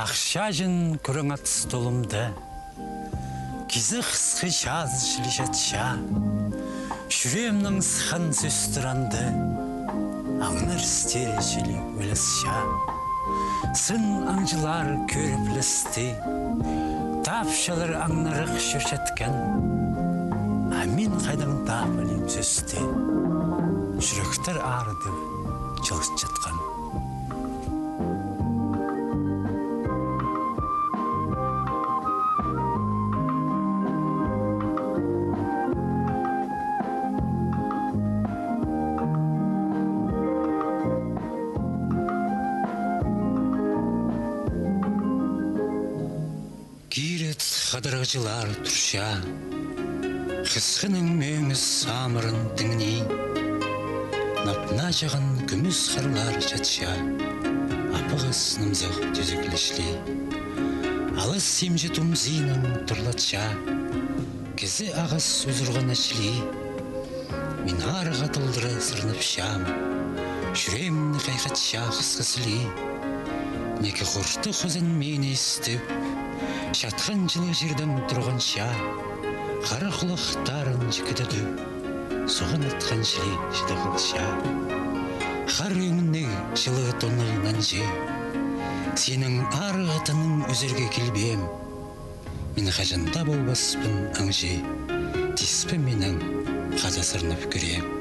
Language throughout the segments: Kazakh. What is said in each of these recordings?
Ақшажын көрің ат столымда, кезі қысқы жаз жылы жатша, жүремнің сыхан сөстіранды, аңныр стері жылы өлісша. Сын аңжылар көріплісті, тапшалар аңнарық жүршеткен, амин қайдан тапылым сөсті, жүректер арыды жылыс жатқан. Қадырғыжылар тұрша, қысқының мөңіз самырын діңіне, напна жағын күміс қарлар жатша, апығыз нымзық түзіклішлі. Алыс семжі тұмзының тұрлатша, кезі ағыз ұзырған әшілі. Мен арыға тұлдыры сырнып шам, жүремні қайқатша қысқысылы. Некі құрты құзын мені істіп, шатқан жылы жерден тұрғанша, қара құлақтарын жікітеді, соғын атқан жілі жидағылша. Қар өңіне жылы тонығынан же, сенің ары атының өзерге келбем. Мен қажында болбаспын аңжи, теспі менің қаза сырнып көрем.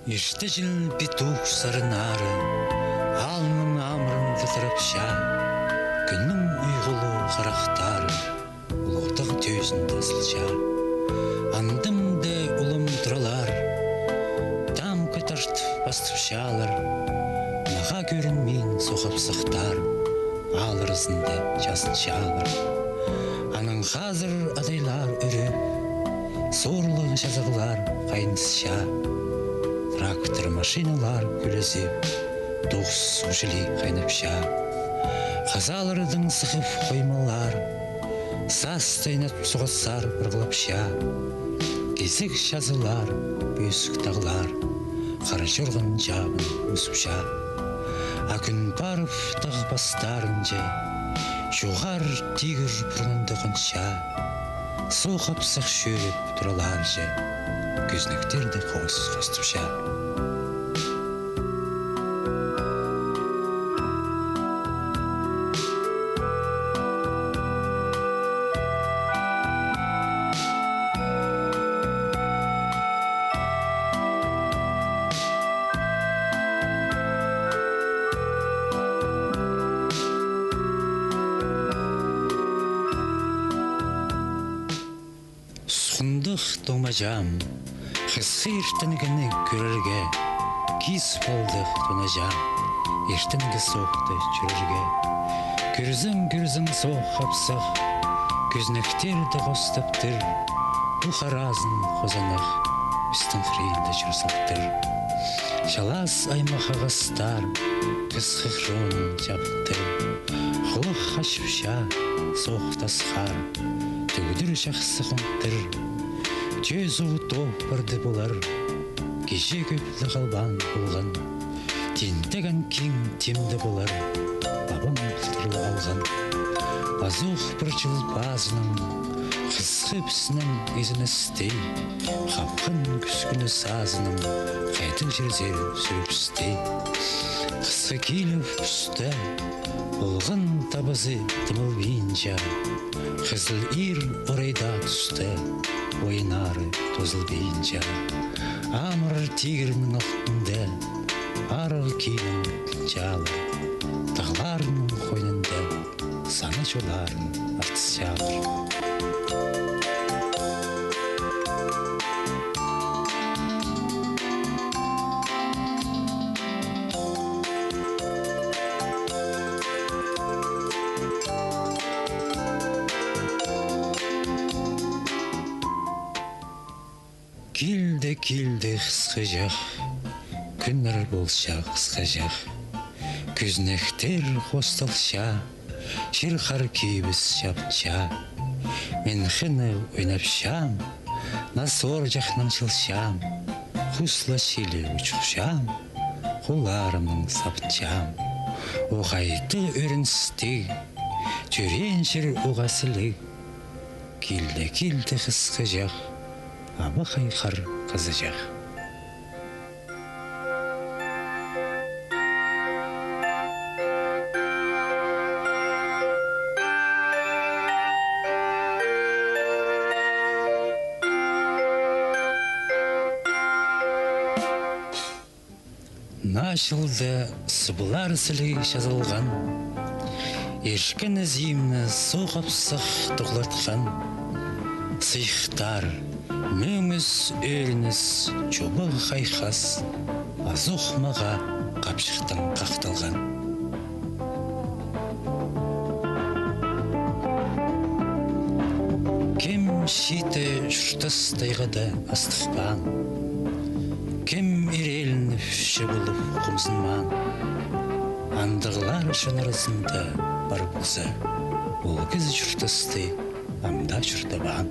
Ешті жыл битух сарын ары, алының амырын тұтырапша, күннің ұйғылы қарақтары, ұлықтық төзінде сылша. Андымды ұлым тұралар, дам көтірт бастыпшалар, наға көрінмен соқып сықтар, алырызында жасыншалар. Аның қазір адайлар үрі, сорлы жазығылар қайнысша. Трактор машиналар күлізіп, доғыз сужілі қайнапша. Қазалырдың сықып қоймалар, сас тайнат соғасар бұрғылапша. Кезік жазылар, бөсік тағылар, қара жұрғын жабын өсіпша. Акүн барып тағы бастарын же, жоғар тегір бұрынды қынша. Соқып сық шөріп тұралар же, көзніктерді қоғыз қостыпша. Сұндық домажам, қысқы ертінгіні көрерге, киіз болдық тонажам, ертінгі соқты жүрерге. Күрзің соқ қапсақ, көзніктерді қостаптыр, бұл қаразын қозанық, үстін қырейінді жүрсақтыр. Жалас аймақ ағастар, қысқы қронын жаптыр, құлық қашыпша, соқ тасқар, төгдір жақсы қонтыр. Төз ұғыт барды болар, кеше көплі қалбан болған. Тентеген кең темді болар, бабым құлтырлы алған. Азуқ бір жыл базының, қысқы пісінің езін істей. Қапқын күскіні сазының, қайтық жерзер сүріп істей. Қысқы келіп үсті, болған табызы тымыл бейінжа. Қызыл ир орайда түсті, ойынары тозыл бейінжа. Амыр тегірінің алтында, арығы кейінің жалыр. Тағларының қойнында, саны жоларын артыс жалыр. келді қысқы күннер болша қысқы күзнектер қосталша, шырқар кейбіс шапча. Мен хыны ойнапшам, насор жақнан шылшам, құсла шилі ұчықшам, қоларымның сапчам. Оғайды өрінсті, түрен жыр оғасылы, келді қысқы абы қайқар қызы Нашылды сыбылар сілі жазылған, ешкіні зимні соғапсық тұғлатқан. Сыйықтар, мөңіз өрініс, чобы қайқас, азоқмаға қапшықтан қақталған. Кем шиті жұртыстайғыда астықпан, кем ирелініп шыбылып құмсынман. Андығылар үшін арасында бар болса, ол кіз жұртысты амда жұртабан.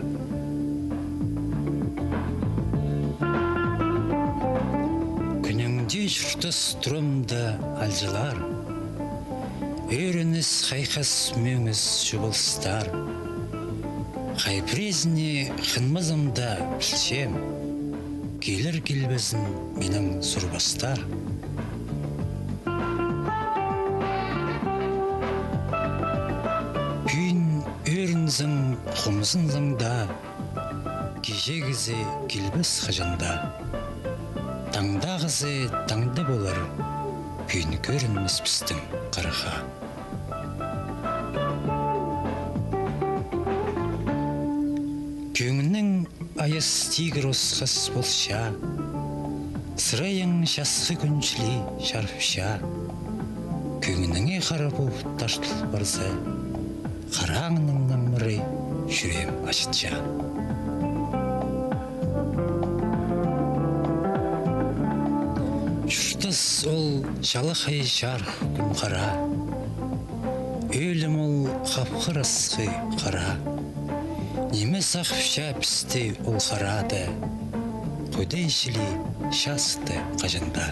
Күніңде жұртыс тұрымда алжылар, өрініс қайқас мөңіз жубылыстар. Қайпрезіне қынмызымда білшем, келір келбесін менің сұрбастар. Күйін өрінзің құмызынзыңда, кежегізі келбес қажында. Таңдағызы таңды болар, күйін көрінмес пістің қарыға. Көңінің айыз тигір осқыс болша, сырайың жасқы күншілі шарпша. Көңініңе қара болып таштыл барса, қараңның намыры жүрем ашытша. Жұртыс ол жалықай жарқ күн қара, өлім ол қапқыр асқы қара. Неме сақыпша пісті ол қарады, қойдай шілі шасты қажында.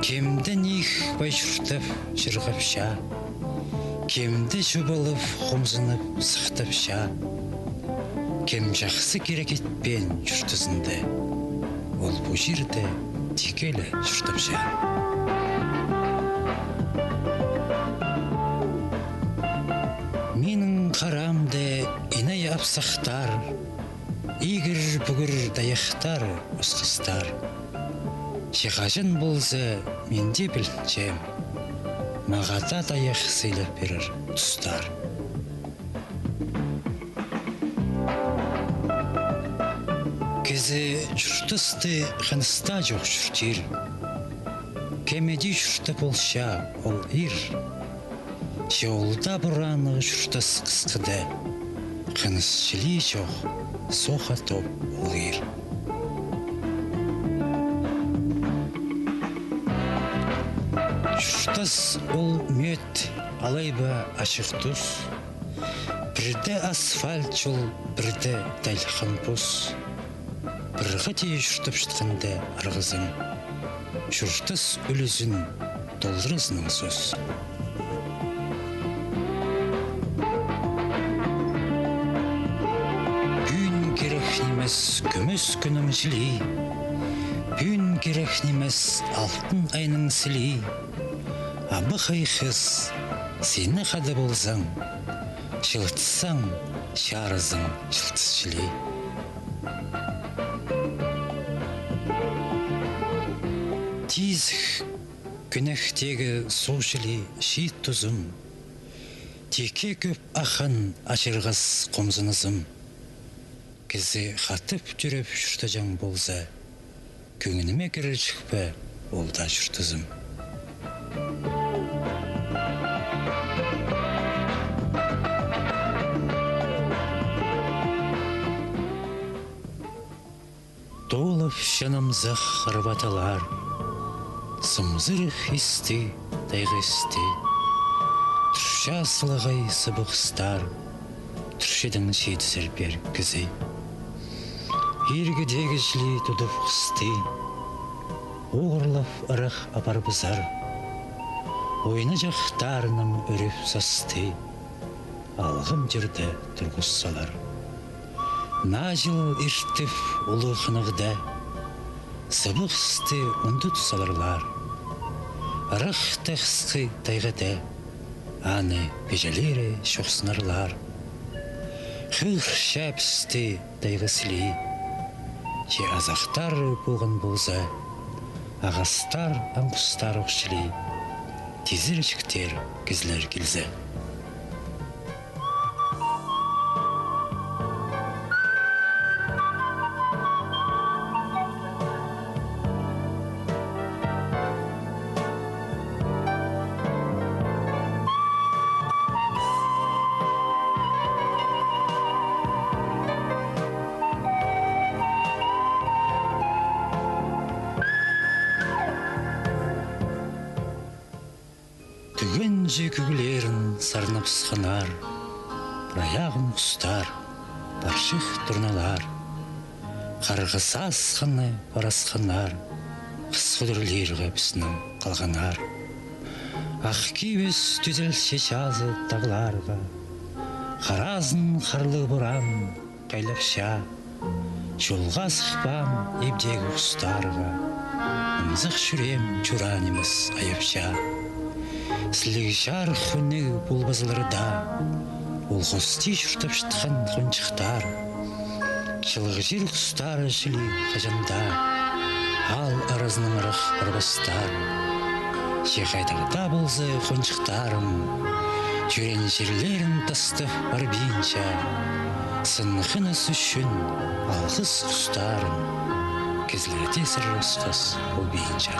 Кемді нех байшұртып жырғапша, кемді жубылып құмзынып сықтапша. Кем жақсы керекетпен жұртызынды, ол бұл жерді текелі жұртапша. Менің қарамды инай апсақтар, игір бүгір даяқтар ұсқыстар. Шеқажын болсы менде білчем, мағата даяқ сейліп берір тұстар. Кезі жұртысты қыныста жоқ жүртер, кемеде жұрты болша ол ир. Жолда бұраны жұртыс қысқыды, қыныс шілі жоқ, соқа топ олғыр. Жұртыс ол мөт, алайба ашық тұс, бірді асфальт жол, бірді дәліқан бұс. Біргі тей жұртып жытқанды арғызым, жұртыс үлізін толдырызының сөз. Күміс күнің жілі, бүйін керек немес алтын айның сілі. Абы қайқыз, сені қады болсаң, жылтысаң, шарызың жылтыс жілі. Тезік күнәқтегі су жілі шет тұзым, теке көп ақан ашырғыз қомзынызым. Кезі қатып жүріп жүртажаң болса, көңініме кірі шықпа, ол да жүртызым. жанымзақ арбаталар, сымзыр хисті тайғысты, тұрша сылығай сыбықстар, тұршедің шетсір бер кізі. Ергідегі жілі тұдып қысты, оғырлап ырық апар бұзар, ойны жақтарының өріп састы, алғым жүрді тұрғызсалар. Нажыл иртіп ұлы қынығда, сыбықсты ұнды тұсаларлар, ырық тәқсқы тайғада, аны бежелері шоқсынарлар. Хыр шәпісті тайғысылы, же азақтар болған болза, ағастар аңқұстар оқшылы, тезірчіктер кізлер келзі. Күген жекүгілерін сарнап сықанар, аяғын құстар, баршық тұрналар, қарғыса сықаны барасқанар, қыс құдырлерға бісінің қалғанар. Ақ кебес түзел шешазы тағыларға, қаразын қарлы бұран қайлапша, жолға сықпам ебдегі құстарға, ымзық жүрем чуранымыз аяпша. Сілігі жар хүні бұл базыларда, ол қости жүртіп шытқан қончықтар. Жылғы жел құстары жілі қажанда, ал аразының ұрық барбастар. Жеқайдағда болзы қончықтарым, жүрен жерлерін тастып барбейінша, сынқыныз үшін алғыз құстарым, кезлерде сыр ұсқыз ол бейінша.